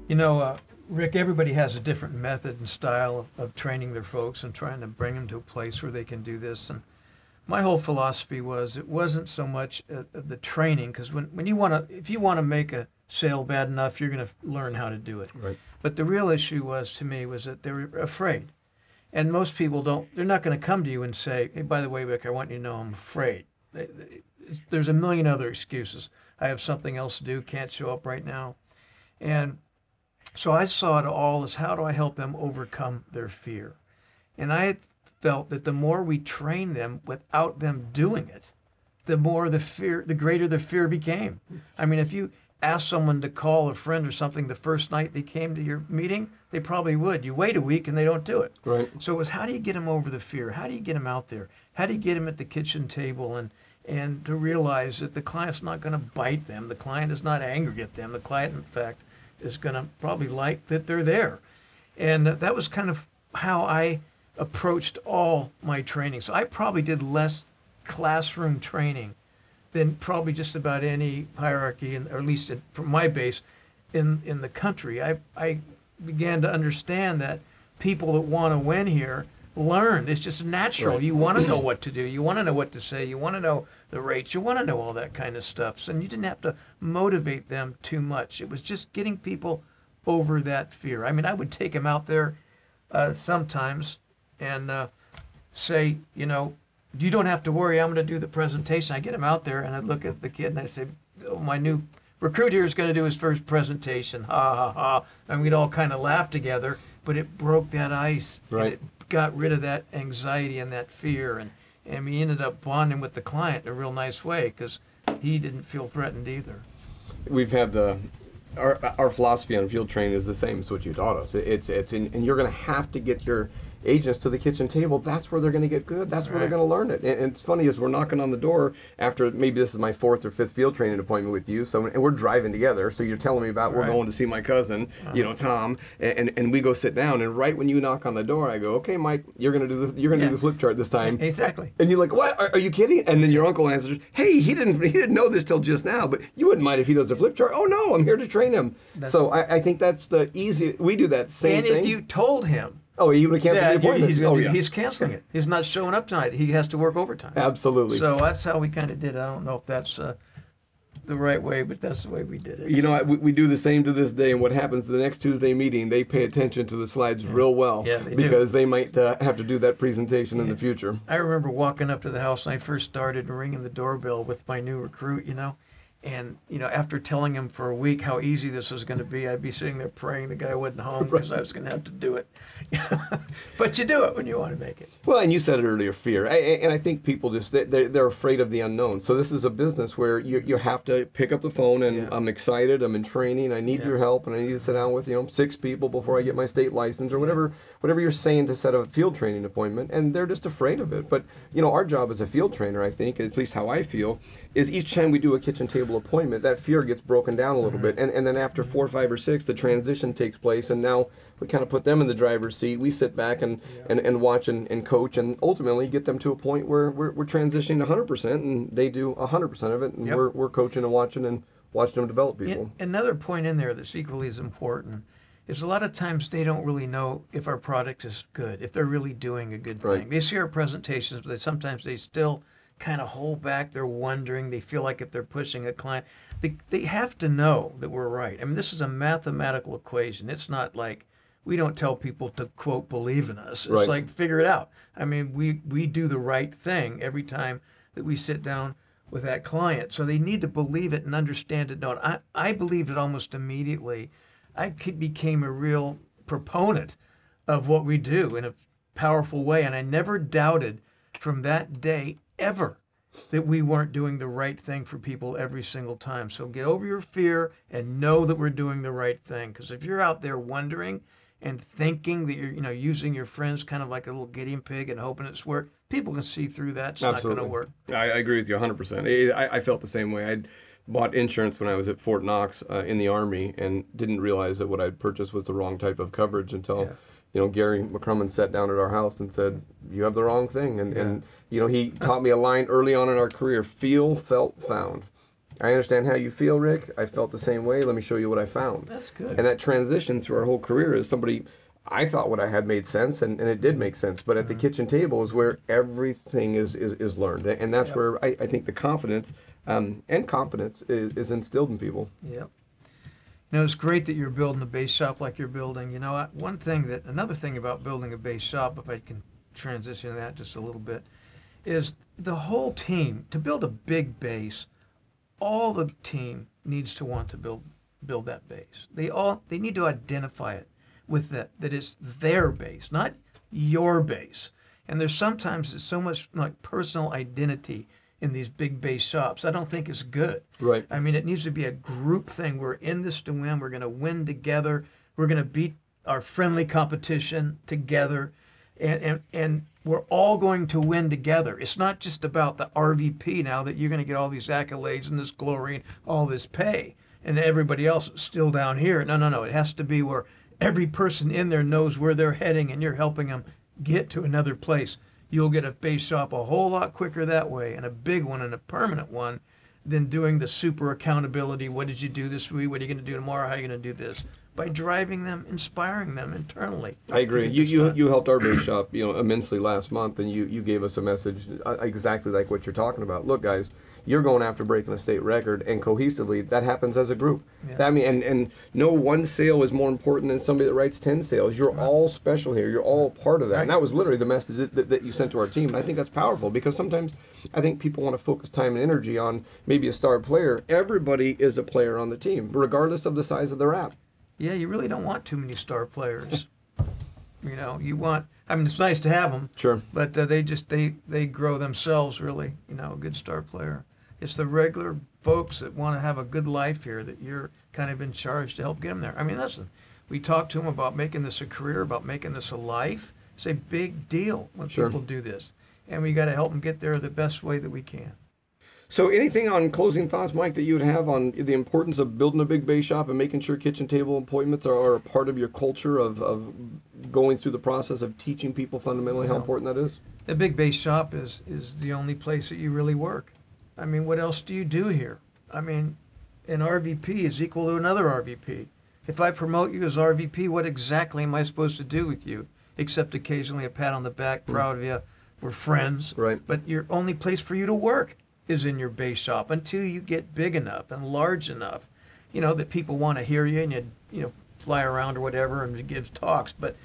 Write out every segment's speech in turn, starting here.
You know, Rick, everybody has a different method and style of training their folks and trying to bring them to a place where they can do this. And my whole philosophy was it wasn't so much the training, because when you want to, if you want to make a sale bad enough, you're going to learn how to do it. Right. But the real issue was, to me, was that they were afraid. And most people don't, they're not going to come to you and say, hey, by the way, Rick, I want you to know I'm afraid. There's a million other excuses. I have something else to do, can't show up right now. And so I saw it all as, how do I help them overcome their fear? And I felt that the more we train them without them doing it, the more the fear, the greater the fear became. I mean, if you ask someone to call a friend or something the first night they came to your meeting, they probably would. You wait a week and they don't do it. Right. So it was, how do you get them over the fear? How do you get them out there? How do you get them at the kitchen table and to realize that the client's not going to bite them. The client is not angry at them. The client, in fact, is going to probably like that they're there. And that was kind of how I approached all my training. So I probably did less classroom training than probably just about any hierarchy, or at least from my base, in the country. I began to understand that people that want to win here learn. It's just natural. Right. You want to know what to do. You want to know what to say. You want to know the rates. You want to know all that kind of stuff. So you didn't have to motivate them too much. It was just getting people over that fear. I mean, I would take them out there sometimes and say, you know, you don't have to worry, I'm going to do the presentation. I get them out there and I look at the kid and I say, oh, my new recruit here is going to do his first presentation. Ha, ha, ha. And we'd all kind of laugh together, but it broke that ice. Right. And it got rid of that anxiety and that fear. And we ended up bonding with the client in a real nice way because he didn't feel threatened either. We've had our philosophy on field training is the same as what you taught us. And you're going to have to get your agents to the kitchen table. That's where they're going to get good. That's where they're going to learn it. And it's funny, as we're knocking on the door after, maybe this is my 4th or 5th field training appointment with you. So, and we're driving together. So you're telling me about we're going to see my cousin, you know, Tom, and we go sit down. And right when you knock on the door, I go, okay, Mike, you're going to do the flip chart this time. Exactly. And you're like, what? Are you kidding? And then your uncle answers, hey, he didn't know this till just now, but you wouldn't mind if he does the flip chart. Oh no, I'm here to train him. So I think that's the easy. We do that same thing. And if you told him, oh, he would have canceled the appointment. He's canceling it. He's not showing up tonight. He has to work overtime. Absolutely. So that's how we kind of did it. I don't know if that's the right way, but that's the way we did it. You know, we do the same to this day, and what happens the next Tuesday meeting, they pay attention to the slides real well. Yeah, they because do. They might have to do that presentation in the future. I remember walking up to the house when I first started and ringing the doorbell with my new recruit, you know. And, you know, after telling him for a week how easy this was going to be, I'd be sitting there praying the guy wasn't home because I was going to have to do it. But you do it when you want to make it. Well, and you said it earlier, fear. And I think people just, they're afraid of the unknown. So this is a business where you have to pick up the phone and I'm excited, I'm in training, I need your help, and I need to sit down with, 6 people before I get my state license or whatever you're saying to set a field training appointment, and they're just afraid of it. But, our job as a field trainer, I think, at least how I feel, is each time we do a kitchen table appointment, that fear gets broken down a little bit. And then after 4, 5, or 6, the transition takes place, and now we kind of put them in the driver's seat. We sit back and watch and coach, and ultimately get them to a point where we're transitioning 100%, and they do 100% of it, and we're coaching and watching them develop people. Another point in there that's equally as important is a lot of times they don't really know if our product is good, if they're really doing a good thing. Right. They see our presentations, but sometimes they still kind of hold back. They're wondering. They feel like if they're pushing a client, they have to know that we're right. I mean, this is a mathematical equation. It's not like we don't tell people to, quote, believe in us. It's like, figure it out. I mean, we do the right thing every time that we sit down with that client. So they need to believe it and understand it. No, I believed it almost immediately. I became a real proponent of what we do in a powerful way. And I never doubted from that day ever that we weren't doing the right thing for people every single time. So get over your fear and know that we're doing the right thing. Because if you're out there wondering and thinking that you're using your friends kind of like a little guinea pig and hoping it's work, people can see through that. It's not going to work. I agree with you 100%. I felt the same way. I'd bought insurance when I was at Fort Knox in the Army, and didn't realize that what I'd purchased was the wrong type of coverage until Gary McCrumman sat down at our house and said, you have the wrong thing. And he taught me a line early on in our career: feel, felt, found. I understand how you feel, Rick. I felt the same way. Let me show you what I found. That's good. And that transition through our whole career is somebody, I thought what I had made sense, and it did make sense. But at the kitchen table is where everything is learned. And that's where I think the confidence and competence is instilled in people. Yep. You know, it's great that you're building a base shop like you're building. You know, another thing about building a base shop, if I can transition to that just a little bit, is the whole team. To build a big base, all the team needs to want to build that base. They need to identify it with that it's their base, not your base. And there's sometimes so much like personal identity in these big base shops. I don't think it's good. Right. I mean, it needs to be a group thing. We're in this to win. We're going to win together. We're going to beat our friendly competition together. And we're all going to win together. It's not just about the RVP now that you're going to get all these accolades and this glory and all this pay, and everybody else is still down here. No. It has to be where every person in there knows where they're heading, and you're helping them get to another place. You'll get a base shop a whole lot quicker that way, and a big one and a permanent one, than doing the super accountability. What did you do this week? What are you going to do tomorrow? How are you going to do this? By driving them, inspiring them internally. I agree. You helped our base shop, immensely last month, and you gave us a message exactly like what you're talking about. Look, guys, you're going after breaking a state record, and cohesively, that happens as a group. Yeah. And no one sale is more important than somebody that writes 10 sales. You're all special here. You're all part of that. And that was literally the message that you sent to our team. And I think that's powerful, because sometimes I think people want to focus time and energy on maybe a star player. Everybody is a player on the team, regardless of the size of their app. Yeah, you really don't want too many star players. You want, it's nice to have them. Sure. But they grow themselves, really, a good star player. It's the regular folks that want to have a good life here that you're kind of in charge to help get them there. I mean, listen, we talk to them about making this a career, about making this a life. It's a big deal when people do this. And we got to help them get there the best way that we can. So anything on closing thoughts, Mike, that you would have on the importance of building a big base shop and making sure kitchen table appointments are a part of your culture of going through the process of teaching people fundamentally how important that is? The big base shop is the only place that you really work. I mean, what else do you do here? I mean, an RVP is equal to another RVP. If I promote you as RVP, what exactly am I supposed to do with you? Except occasionally a pat on the back, proud of you, we're friends. Right. But your only place for you to work is in your base shop until you get big enough and large enough, that people want to hear you, and you fly around or whatever and give talks. But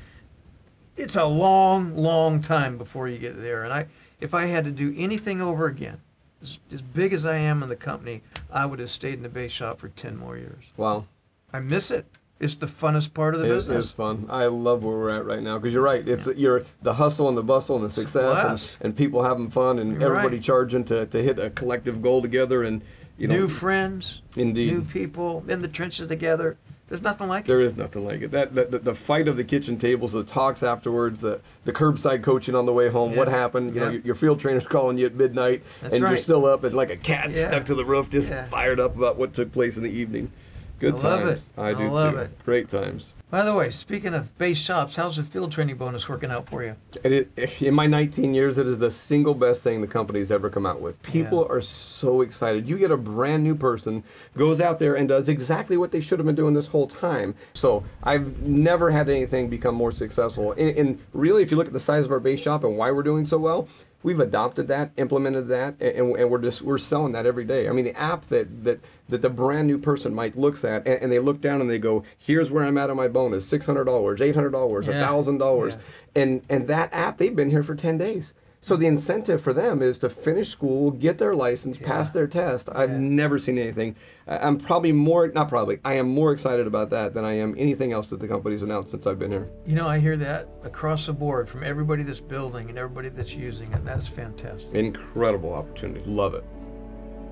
it's a long, long time before you get there. And if I had to do anything over again, as big as I am in the company, I would have stayed in the base shop for 10 more years. Wow. I miss it. It's the funnest part of the business. It's fun. I love where we're at right now, because you're right. You're the hustle and the bustle and the success and people having fun and everybody charging to hit a collective goal together, and new friends, indeed, new people in the trenches together. There's nothing like it. There is nothing like it. The fight of the kitchen tables, the talks afterwards, the curbside coaching on the way home. What happened? Your field trainer's calling you at midnight, you're still up and like a cat stuck to the roof, just fired up about what took place in the evening. Good times. Love it. I do love too. it. Great times. By the way, speaking of base shops, how's the field training bonus working out for you? In my 19 years, it is the single best thing the company's ever come out with. People are so excited. You get a brand new person, goes out there and does exactly what they should have been doing this whole time. So I've never had anything become more successful. And really, if you look at the size of our base shop and why we're doing so well, we've adopted that, implemented that, and we're selling that every day. I mean, the app that the brand new person might looks at, and they look down and they go, here's where I'm at on my bonus, $600, $800, $1,000. And that app, they've been here for 10 days. So the incentive for them is to finish school, get their license, pass their test. I've never seen anything. I am more excited about that than I am anything else that the company's announced since I've been here. I hear that across the board from everybody that's building and everybody that's using it. That is fantastic. Incredible opportunity. Love it.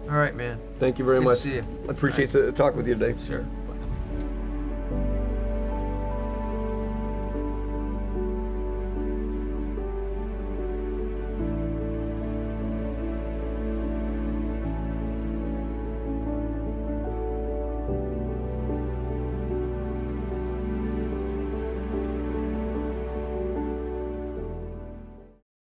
All right, man. Thank you very much. Good to see you. I appreciate talking with you today. Sure.